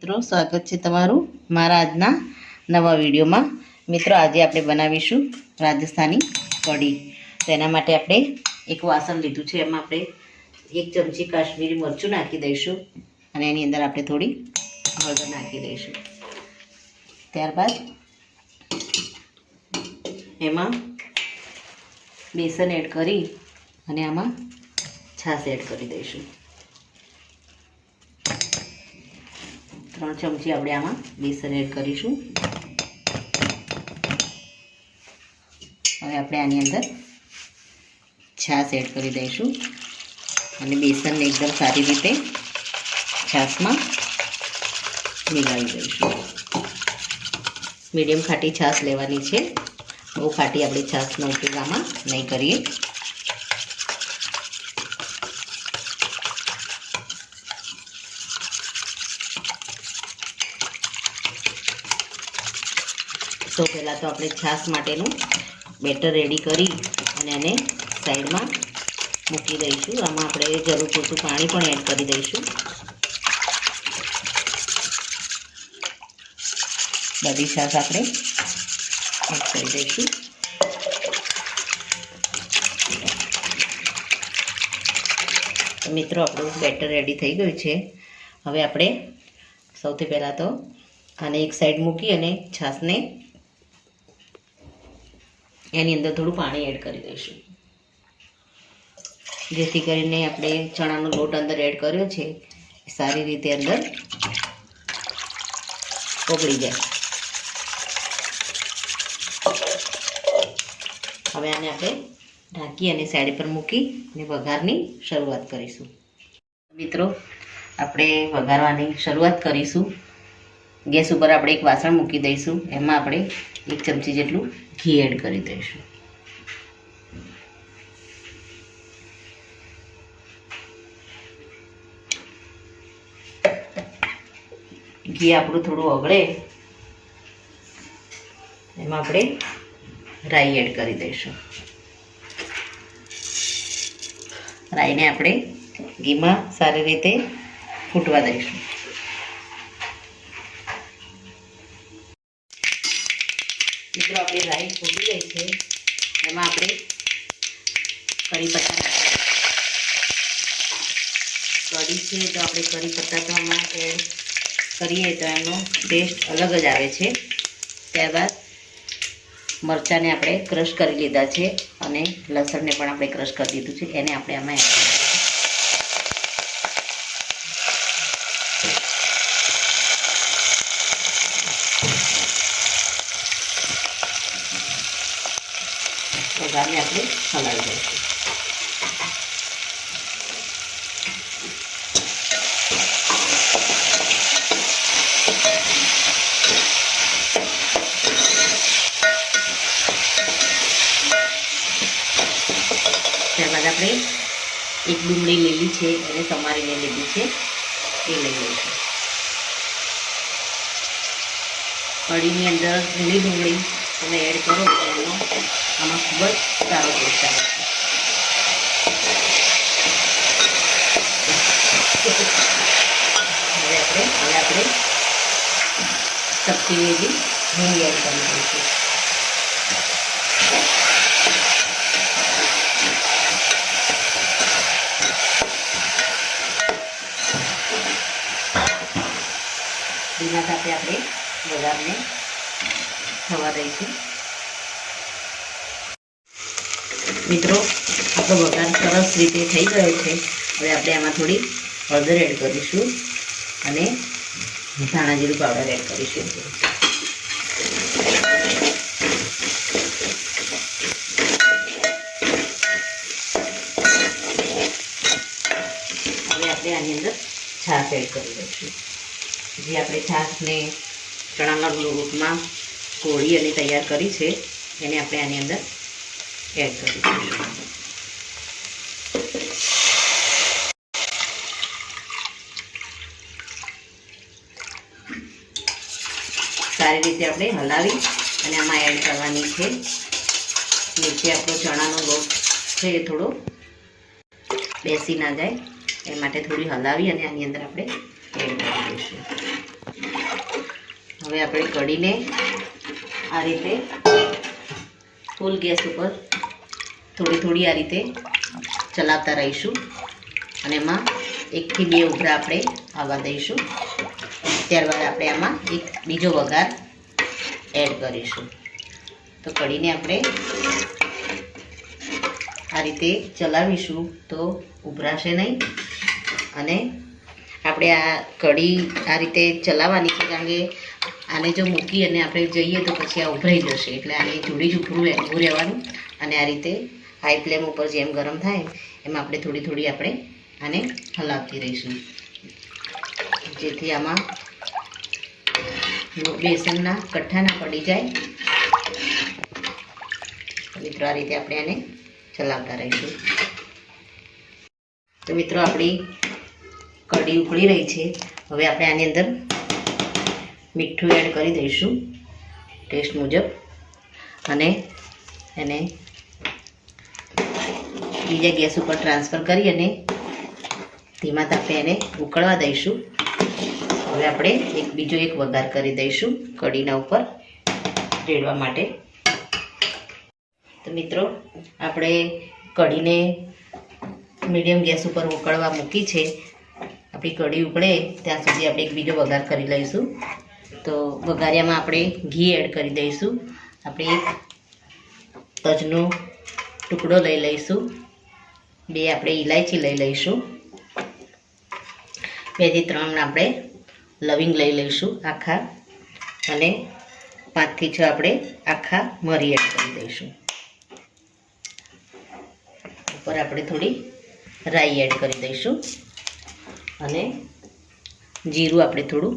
મિત્રો સ્વાગત છે તમારું મારા આજના નવા વિડીયોમાં। મિત્રો આજે આપણે બનાવીશું રાજસ્થાની કઢી। તો એના માટે આપણે એક વાસણ લીધું છે, એમાં આપણે 1 ચમચી કાશ્મીરી મરચું નાખી દઈશું અને એની અંદર આપણે થોડી હળદર નાખી દઈશું। ત્યારબાદ એમાં બેસન એડ કરી અને આમાં છાશ એડ કરી દઈશું। 3 ચમચી આપણે આમાં બેસન એડ કરીશું। હવે આપણે આની અંદર છાશ એડ કરી દઈશું અને બેસનને એકદમ સારી રીતે છાશમાં મિલાવી દઈશું। મીડિયમ ખાટી છાશ લેવાની છે, બહુ ખાટી આપણે છાશનો ઉપયોગ આમાં નહીં કરીએ। તો પહેલાં તો આપણે છાશ માટેનું બેટર રેડી કરી અને એને સાઈડમાં મૂકી દઈશું। આમાં આપણે જરૂર પૂરતું પાણી પણ એડ કરી દઈશું। બધી છાશ આપણે એડ કરી દઈશું। તો મિત્રો આપણું બેટર રેડી થઈ ગયું છે। હવે આપણે સૌથી પહેલાં તો આને એક સાઈડ મૂકી અને છાશને એની અંદર થોડું પાણી એડ કરી દઈશું, જેથી કરીને આપણે ચણાનો લોટ અંદર એડ કર્યો છે એ સારી રીતે અંદર ઓગળી જાય। હવે આને આપણે ઢાંકી અને સાઈડ પર મૂકી અને વઘારની શરૂઆત કરીશું। મિત્રો આપણે વઘારવાની શરૂઆત કરીશું। ગેસ ઉપર આપણે એક વાસણ મૂકી દઈશું, એમાં આપણે 1 ચમચી જેટલું ઘી એડ કરી દઈશું। ઘી આપણું થોડું ઓગળે એમાં આપણે રાઈ એડ કરી દઈશું। રાઈને આપણે ઘીમાં સારી રીતે ફૂટવા દઈશું। મિત્રો આપણી રાઈ ફૂટી ગઈ છે, એમાં આપણે કરી પત્તા કઢી છે તો આપણે કરી પત્તા તો આમાં એડ કરીએ તો એનો ટેસ્ટ અલગ જ આવે છે। ત્યારબાદ મરચાંને આપણે ક્રશ કરી લીધા છે અને લસણને પણ આપણે ક્રશ કરી દીધું છે, એને આપણે આમાં એડ કરીશું। વઘારને આપણે હલાવી દઈશું। ત્યારબાદ આપણે એક ડુંગળી લીલી છે એને સમારીને લીધી છે એ લઈ લઈશું। કઢીની અંદર લીલી ડુંગળી તમે એડ કરો તો એનો આમાં ખૂબ જ સારો ટેસ્ટ આવે છે। હવે આપણે ચપટી લીધી હિંગ એડ કરી દઈશું। ધીમા તાપે આપણે વઘારને થવા દઈશું। મિત્રો આપણો વઘાર સરસ રીતે થઈ ગયો છે। હવે આપણે આમાં થોડી હળદર એડ કરીશું અને ધાણા જીરું પાવડર એડ કરીશું। હવે આપણે આની અંદર છાશ એડ કરી દઈશું। જે આપણે છાશને ચણાના લોટમાં કોળી અને તૈયાર કરી છે એને આપણે આની અંદર એડ કરી દઈશું। સારી રીતે આપણે હલાવી અને આમાં એડ કરવાની છે। નીચે આપણો ચણાનો લોટ છે એ થોડો બેસી ના જાય એ માટે થોડી હલાવી અને આની અંદર આપણે એડ કરી દઈશું. હવે આપણે કઢીને આ રીતે ફૂલ ગેસ ઉપર થોડી થોડી આ રીતે ચલાવતા રહીશું અને એમાં 1 થી 2 ઉભરા આપણે આવવા દઈશું. ત્યારબાદ આપણે આમાં એક બીજો વઘાર એડ કરીશું. તો કઢીને આપણે આ રીતે ચલાવીશું તો ઉભરાશે નહીં. અને આપણે આ કઢી આ રીતે ચલાવવાની છે, કારણ કે આને જો મૂકી અને આપણે જઈએ તો પછી આ ઉભરાઈ જશે. એટલે આને જોડી જ ઊભું રહેવાનું અને આ રીતે હાઈ ફ્લેમ ઉપર જેમ ગરમ થાય એમ આપણે થોડી થોડી આપણે આને હલાવતી રહીશું, જેથી આમાં બેસનના કઠ્ઠા ના પડી જાય. મિત્રો આ રીતે આપણે આને ચલાવતા રહીશું. તો મિત્રો આપણી કઢી ઉકળી રહી છે. હવે આપણે આની અંદર મીઠું એડ કરી દઈશું ટેસ્ટ મુજબ અને એને બીજા ગેસ ઉપર ટ્રાન્સફર કરી અને ધીમા તાપે એને ઉકળવા દઈશું. હવે આપણે બીજો એક વઘાર કરી દઈશું કઢીના ઉપર રેડવા માટે. તો મિત્રો આપણે કઢીને મીડિયમ ગેસ ઉપર ઉકળવા મૂકી છે. આપણી કઢી ઉકળે ત્યાં સુધી આપણે એક બીજો વઘાર કરી લઈશું. તો વઘારિયામાં આપણે ઘી એડ કરી દઈશું. આપણે એક તજનો ટુકડો લઈ લઈશું, 2 આપણે ઇલાયચી લઈ લઈશું, 2 થી 3 આપણે લવિંગ લઈ લઈશું આખા, અને 5 થી 6 આપણે આખા મરી એડ કરી દઈશું. ઉપર આપણે થોડી રાઈ એડ કરી દઈશું અને જીરું આપણે થોડું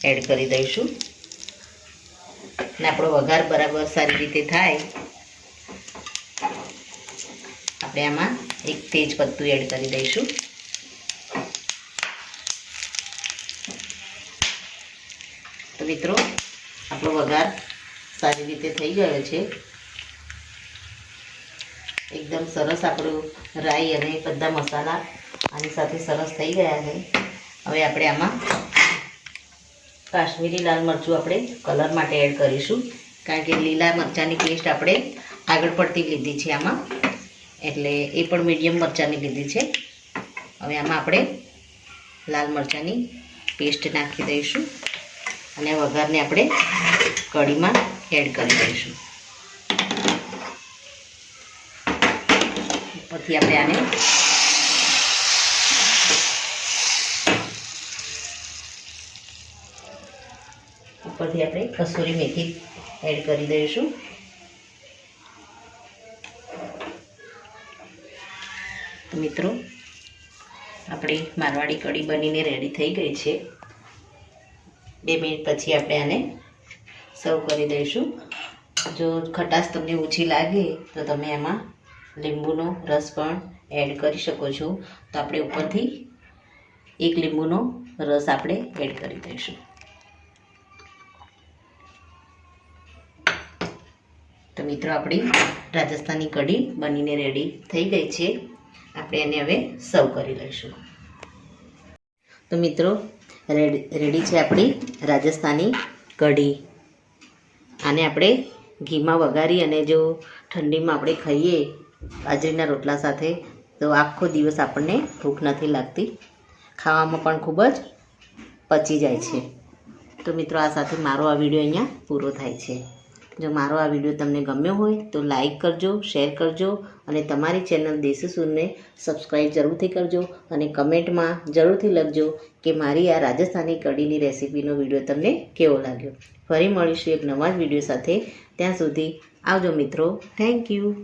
એડ કરી દઈશું. અને આપણો વઘાર બરાબર સારી રીતે થાય આપણે આમાં એક તેજ પત્તું એડ કરી દઈશું. તો મિત્રો આપણો વઘાર સારી રીતે થઈ ગયો છે. એકદમ સરસ આપણું રાઈ અને બધા મસાલા આની સાથે સરસ થઈ ગયા છે. હવે આપણે આમાં કાશ્મીરી લાલ મરચું આપણે કલર માટે એડ કરીશું, કારણ કે લીલા મરચાંની પેસ્ટ આપણે આગળ પડતી લીધી છે આમાં, એટલે એ પણ મીડિયમ મરચાંની લીધી છે. હવે આમાં આપણે લાલ મરચાંની પેસ્ટ નાખી દઈશું અને વઘારને આપણે કઢીમાં એડ કરી દઈશું. પછી આપણે આને ઉપરથી આપણે કસૂરી મેથી એડ કરી દઈશું. તો મિત્રો આપણી મારવાડી કઢી બનીને રેડી થઈ ગઈ છે. 2 મિનિટ પછી આપણે આને સર્વ કરી દઈશું. જો ખટાશ તમને ઓછી લાગે તો તમે એમાં લીંબુનો રસ પણ એડ કરી શકો છો. તો આપણે ઉપરથી 1 લીંબુનો રસ આપણે એડ કરી દઈશું. તો મિત્રો આપણી રાજસ્થાની કઢી બનીને રેડી થઈ ગઈ છે. આપણે એને હવે સર્વ કરી લઈશું. તો મિત્રો રેડી છે આપણી રાજસ્થાની કઢી. આને આપણે ઘીમાં વઘારી અને જો ઠંડીમાં આપણે ખાઈએ બાજરીના રોટલા સાથે તો આખો દિવસ આપણને ભૂખ નથી લાગતી, ખાવામાં પણ ખૂબ જ પચી જાય છે. તો મિત્રો આ સાથે મારો આ વિડીયો અહીંયા પૂરો થાય છે. જો મારો આ વિડીયો તમને ગમ્યો હોય તો લાઈક કરજો, શેર કરજો અને તમારી ચેનલ દેશી સૂરને સબસ્ક્રાઈબ જરૂરથી કરજો અને કમેન્ટમાં જરૂરથી લખજો કે મારી આ રાજસ્થાની કઢીની રેસીપીનો વિડીયો તમને કેવો લાગ્યો. ફરી મળીશું એક નવા જ વિડીયો સાથે. ત્યાં સુધી આવજો મિત્રો. Thank you.